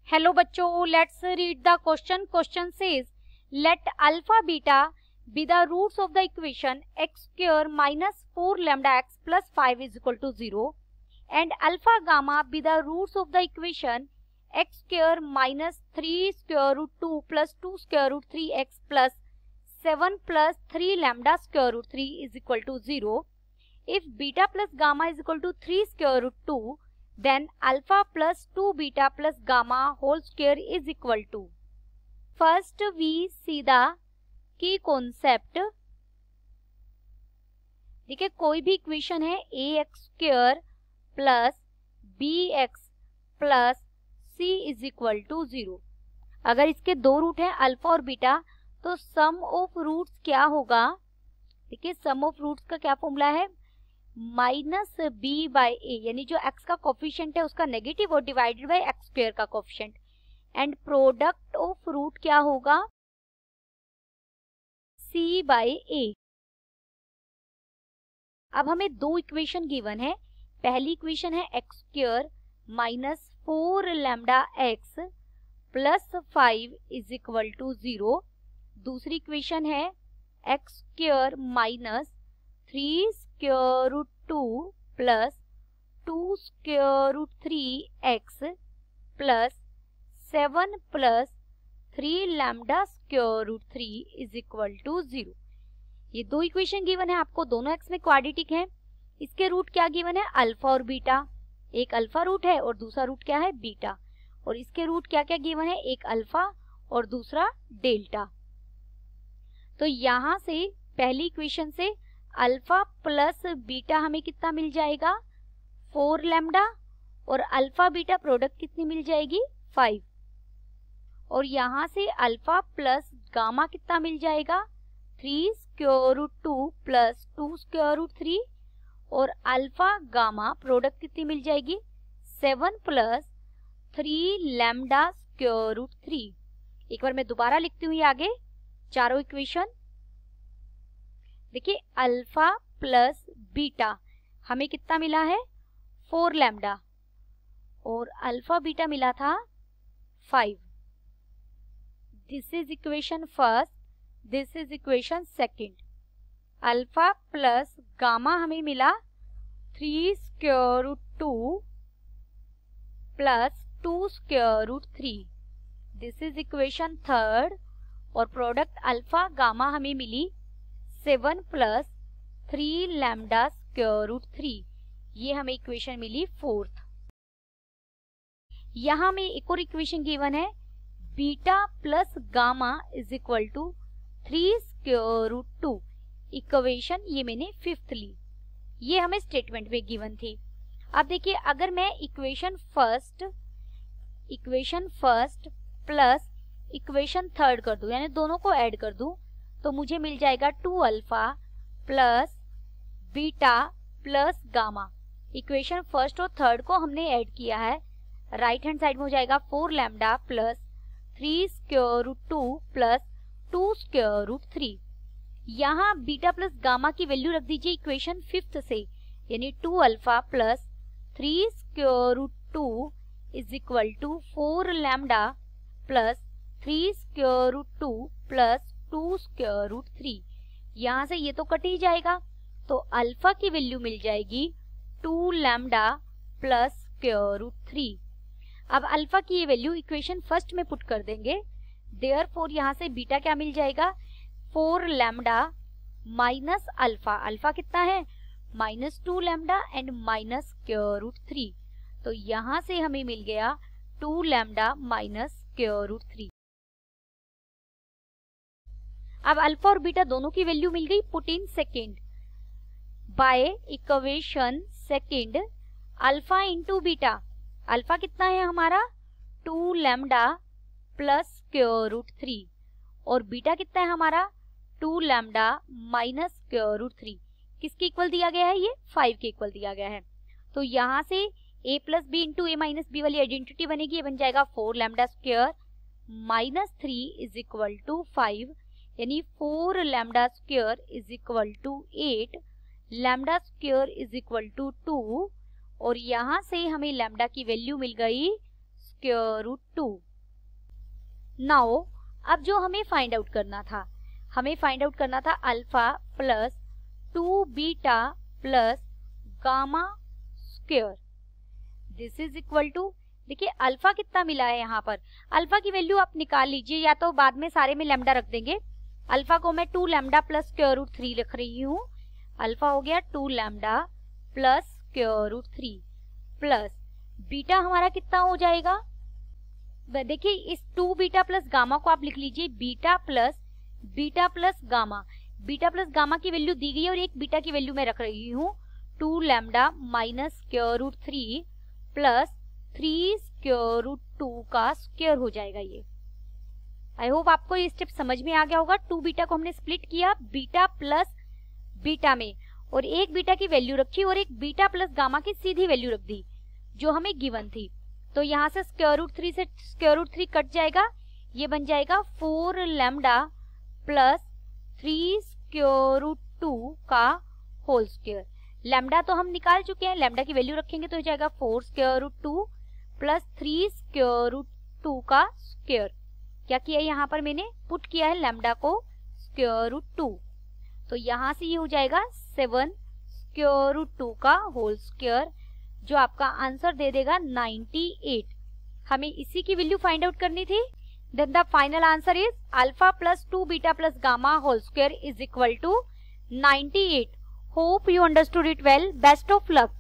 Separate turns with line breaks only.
Hello बच्चों, let's read the question. Question says let alpha beta be the roots of the equation x square minus 4 lambda x plus 5 is equal to 0 and alpha gamma be the roots of the equation x square minus 3 square root 2 plus 2 square root 3x plus 7 plus 3 lambda square root 3 is equal to 0. If beta plus gamma is equal to 3 square root 2, then alpha plus 2 beta plus gamma whole square is equal to. First we see the की concept. देखिए कोई भी equation है a x square plus b x plus c is equal to 0. अगर इसके दो root हैं alpha और बीटा तो सम ऑफ रूट्स क्या होगा. देखिए सम ऑफ रूट्स का क्या फॉर्मूला है, माइनस बी बाय ए, यानी जो एक्स का कोफिशिएंट है उसका नेगेटिव और डिवाइडेड बाय एक्स स्क्वायर का coefficient. And product of root क्या होगा, C बाई ए. अब हमें दो इक्वेशन गिवन है. पहली इक्वेशन है x square minus 4 lambda x plus 5 is equal to 0. दूसरी इक्वेशन है x square minus 3 square root 2 plus 2 square root 3 x plus 7 plus 3 lambda square root 3 is equal to 0. ये दो इक्वेशन गिवन है आपको, दोनों एक्स में quadratic है. इसके रूट क्या गिवन है, अल्फा और बीटा. एक अल्फा रूट है और दूसरा रूट क्या है, बीटा. और इसके रूट क्या क्या गिवन है, एक अल्फा और दूसरा डेल्टा. तो यहां से पहली इक्वेशन से अल्फा प्लस बीटा हमें कितना मिल जाएगा, 4 लैम्डा, और अल्फा बीटा प्रोडक्ट कितनी मिल जाएगी, 5. और यहां से अल्फा प्लस गामा कितना मिल जाएगा, 3 square root 2 plus 2 square root 3, और अल्फा गामा प्रोडक्ट कितनी मिल जाएगी, 7 प्लस 3 लैम्डा स्क्वायर रूट 3. एक बार मैं दोबारा लिखती हूँ ये आगे चारों इक्वेशन. देखिए अल्फा प्लस बीटा हमें कितना मिला है, 4 लैम्डा, और अल्फा बीटा मिला था 5. This is equation first, this is equation second. Alpha plus gamma हमें मिला 3 square root 2 plus 2 square root 3. This is equation third. और प्रोडक्ट अल्फा गामा हमें मिली 7 प्लस 3 लैम्डा स्क्वायर रूट 3. ये हमें इक्वेशन मिली फोर्थ. यहां में एक और इक्वेशन गिवन है, beta plus gamma is equal to 3 square root 2. Equation ये मैंने फिफ्थ ली, ये हमें स्टेटमेंट में गिवन थी. अब देखिए अगर मैं equation first plus equation third कर दूं, यानी दोनों को ऐड कर दूं, तो मुझे मिल जाएगा 2 alpha plus beta plus gamma. Equation first और थर्ड को हमने ऐड किया है. राइट हैंड साइड में हो जाएगा 4 lambda plus 3 square root 2 plus 2 square root 3. यहाँ बीटा प्लस गामा की वैल्यू रख दीजिए इक्वेशन फिफ्थ से, यानी 2 alpha plus 3 square root 2 is equal to 4 lambda plus 3 square root 2 plus 2 square root 3. यहाँ से ये तो कट ही जाएगा, तो अल्फा की वैल्यू मिल जाएगी 2 लैम्डा प्लस स्क्वायर रूट 3. अब अल्फा की ये वैल्यू इक्वेशन फर्स्ट में पुट कर देंगे. देयरफॉर यहाँ से बीटा क्या मिल जाएगा, 4 लैम्डा माइनस अल्फा. अल्फा कितना है, minus 2 lambda and minus square root 3. तो यहाँ से हमें मिल गया 2 लैम्डा माइनस स्क्वायर रूट 3. अब अल्फा और बीटा दोनों की वैल्यू मिल गई. Put in second by equation second alpha into beta. Alpha कितना है हमारा, 2 लैम्डा प्लस स्क्वायर रूट 3, और बीटा कितना है हमारा, 2 लैम्डा माइनस स्क्वायर रूट 3. किसके इक्वल दिया गया है, ये 5 के इक्वल दिया गया है. तो यहाँ से a plus B into A minus B वाली आइडेंटिटी बनेगी. ये बन जाएगा 4 lambda square minus 3 is equal to 5, यानी 4 lambda square is equal to 8, lambda square is equal to 2, और यहाँ से हमें लैम्डा की वैल्यू मिल गई स्क्वायर रूट 2। नाउ अब जो हमें फाइंड आउट करना था, हमें फाइंड आउट करना था alpha plus 2 beta plus gamma square. This is equal to, देखिए अल्फा कितना मिला है यहाँ पर, अल्फा की वैल्यू आप निकाल लीजिए या तो बाद में सारे में लैम्डा रख देंगे। अल्फा को मैं 2 लैम्डा प्लस स्क्वायर रूट 3 लिख रही हूँ। अल्फा हो गया 2 lambda plus square root 3 plus beta हमारा कितना हो जाएगा, देखिए इस 2 बीटा प्लस गामा को आप लिख लीजिए beta plus gamma. Beta plus gamma की वैल्यू दी गई है और एक बीटा की वैल्यू मैं रख रही हूँ 2 lambda minus square root 3 plus 3 square root 2 का स्क्वायर हो जाएगा ये। आई होप आपको ये स्टेप समझ में आ गया होगा। 2 बीटा को हमने स्प्लिट किया बीटा प्लस बीटा में और एक बीटा की वैल्यू रखी और एक बीटा प्लस गामा की सीधी वैल्यू रख दी जो हमें गिवन थी। तो यहाँ से स्क्वायर रूट 3 से स्क्वायर रूट 3 कट जाएगा, ये बन जाएगा 4 लैम्डा प्लस 3 स्क्वायर रूट 2 का होल स्क्वायर। लैम्डा तो हम निकाल चुके हैं, लैम्डा की वैल्यू रखेंगे तो हो जाएगा 4 square root 2 plus 3 square root 2 का स्क्वायर। क्या किया यहाँ पर मैंने पुट किया है लैम्डा को स्क्वायर रूट 2, तो यहाँ से ये हो जाएगा 7 स्क्वायर रूट 2 का होल स्क्वायर जो आपका आंसर दे देगा 98। हमें इसी की वैल्यू फाइंड आउट करनी थी। Then the final answer is alpha plus 2 beta plus gamma whole square is equal to 98। Hope you understood it well. Best of luck.